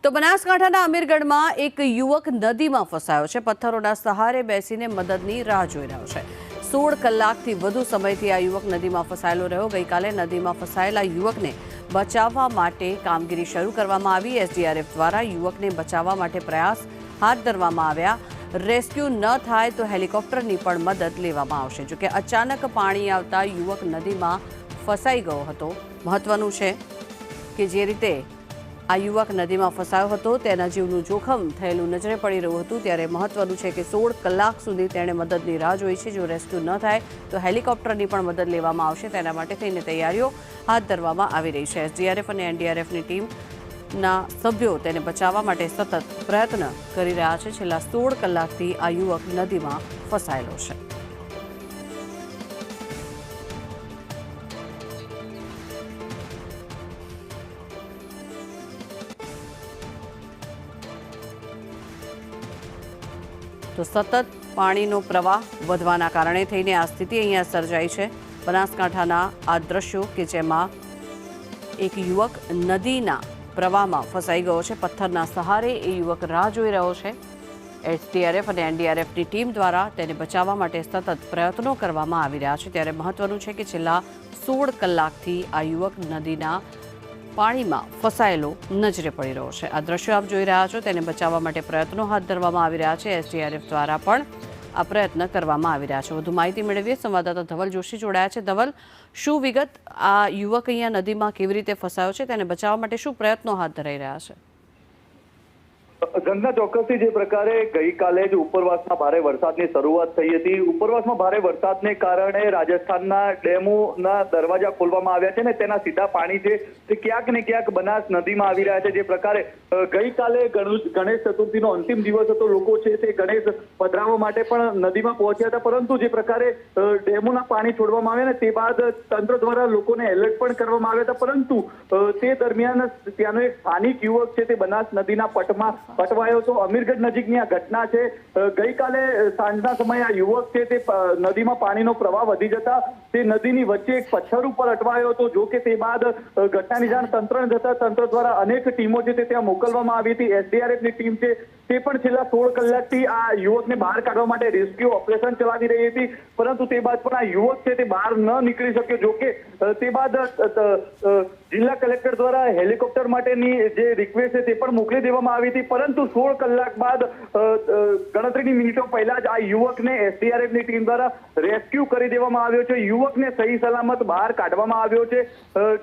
તો બનાસકાંઠાના અમીરગઢમાં એક યુવક નદીમાં ફસાયો છે। પથ્થરોના સહારે બેસીને મદદની રાહ જોઈ રહ્યો છે। 16 કલાકથી વધુ સમયથી આ યુવક નદીમાં ફસાયેલો રહ્યો। ગઈકાલે નદીમાં ફસાયેલા યુવકને બચાવવા માટે કામગીરી શરૂ કરવામાં આવી। એસડીઆરએફ દ્વારા યુવકને બચાવવા માટે પ્રયાસ હાથ ધરવામાં આવ્યા। રેસ્ક્યુ ન થાય તો હેલિકોપ્ટરની પણ મદદ લેવામાં આવશે। જો કે અચાનક પાણી આવતા યુવક નદીમાં ફસાઈ ગયો હતો। મહત્વનું છે કે જે રીતે આ યુવક નદીમાં ફસાયો હતો તેના જીવનું જોખમ થયેલું નજરે પડી રહ્યું હતું। ત્યારે મહત્વનું છે કે 16 કલાક સુધી તેણે મદદની રાહ જોઈ છે। જો રેસ્ક્યુ ન થાય તો હેલિકોપ્ટરની પણ મદદ લેવામાં આવશે। તેના માટે થઈને તૈયારીઓ હાથ ધરવામાં આવી રહી છે। એસડીઆરએફ અને એનડીઆરએફની ટીમના સભ્યો તેને બચાવવા માટે સતત પ્રયત્ન કરી રહ્યા છે। છેલ્લા 16 કલાકથી આ યુવક નદીમાં ફસાયેલો છે। તો સતત પાણીનો પ્રવાહ વધવાના કારણે થઈને આ સ્થિતિ અહીંયા સર્જાઈ છે। બનાસકાંઠાના આ દ્રશ્યો કે જેમાં એક યુવક નદીના પ્રવાહમાં ફસાઈ ગયો છે। પથ્થરના સહારે એ યુવક રાહ જોઈ રહ્યો છે। એસડીઆરએફ અને એનડીઆરએફની ટીમ દ્વારા તેને બચાવવા માટે સતત પ્રયત્નો કરવામાં આવી રહ્યા છે। ત્યારે મહત્વનું છે કે છેલ્લા 16 કલાકથી આ યુવક નદીના પાણીમાં ફસાયેલો નજરે પડી રહ્યો છે। આ દ્રશ્યો આપ જોઈ રહ્યા છો। તેને બચાવવા માટે પ્રયત્નો હાથ ધરવામાં આવી રહ્યા છે। એસડીઆરએફ દ્વારા પણ આ પ્રયત્ન કરવામાં આવી રહ્યા છે। વધુ માહિતી મેળવીએ સંવાદદાતા ધવલ જોશી જોડાયા છે। ધવલ, શું વિગત? આ યુવક અહીંયા નદીમાં કેવી રીતે ફસાયો છે? તેને બચાવવા માટે શું પ્રયત્નો હાથ ધરાઈ રહ્યા છે? ગંગા ચોક્કસથી જે પ્રકારે ગઈકાલે જ ઉપરવાસમાં ભારે વરસાદની શરૂઆત થઈ હતી। ઉપરવાસમાં ભારે વરસાદને કારણે રાજસ્થાનના ડેમોના દરવાજા ખોલવામાં આવ્યા છે ને તેના સીધા પાણી છે તે ક્યાંક ને ક્યાંક બનાસ નદીમાં આવી રહ્યા છે। જે પ્રકારે ગઈકાલે ગણેશ ચતુર્થીનો અંતિમ દિવસ હતો। લોકો છે તે ગણેશ પધરાવવા માટે પણ નદીમાં પહોંચ્યા હતા, પરંતુ જે પ્રકારે ડેમોના પાણી છોડવામાં આવ્યા ને તે બાદ તંત્ર દ્વારા લોકોને એલર્ટ પણ કરવામાં આવ્યા હતા, પરંતુ તે દરમિયાન ત્યાંનો એક સ્થાનિક યુવક છે તે બનાસ નદીના પટમાં પટવાયો હતો। અમીરગઢ નજીકની આ ઘટના છે। ગઈકાલે સાંજના સમયે આ યુવક છે તે નદીમાં પાણીનો પ્રવાહ વધી જતા તે નદીની વચ્ચે એક પથ્થર ઉપર અટવાયો હતો। જો કે તે બાદ ઘટનાની જાણ તંત્રને જતા તંત્ર દ્વારા અનેક ટીમો છે તે ત્યાં મોકલવામાં આવી હતી। એસડીઆરએફની ટીમ છે તે પણ છેલ્લા 16 કલાકથી આ યુવકને બહાર કાઢવા માટે રેસ્ક્યુ ઓપરેશન ચલાવી રહી હતી, પરંતુ તે બાદ પણ આ યુવક છે તે બહાર ન નીકળી શક્યો। જો કે તે બાદ જિલ્લા કલેક્ટર દ્વારા હેલિકોપ્ટર માટેની જે રિક્વેસ્ટ છે તે પણ મોકલી દેવામાં આવી હતી, પરંતુ 16 કલાક બાદ ગણતરીની મિનિટો પહેલા જ આ યુવકને એસડીઆરએફની ટીમ દ્વારા રેસ્ક્યુ કરી દેવામાં આવ્યો છે। યુવકને સહી સલામત બહાર કાઢવામાં આવ્યો છે।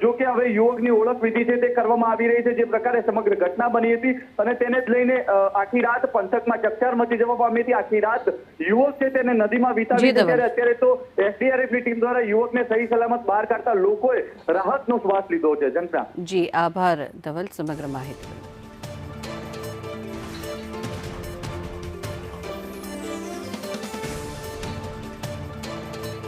જો કે હવે યુવકની ઓળખ વિધિ છે તે કરવામાં આવી રહી છે। જે પ્રકારે સમગ્ર ઘટના બની હતી અને તેને જ લઈને આખી રાત પંથકમાં ચકચાર મચી જવા પામી હતી। આખી રાત યુવક છે તેને નદીમાં વિતાવી હતી, ત્યારે અત્યારે તો એસડીઆરએફની ટીમ દ્વારા યુવકને સહી સલામત બહાર કાઢતા લોકોએ રાહતનો શ્વાસ લીધો છે। જનતા જી આભાર ધવલ સમગ્ર માહિતી।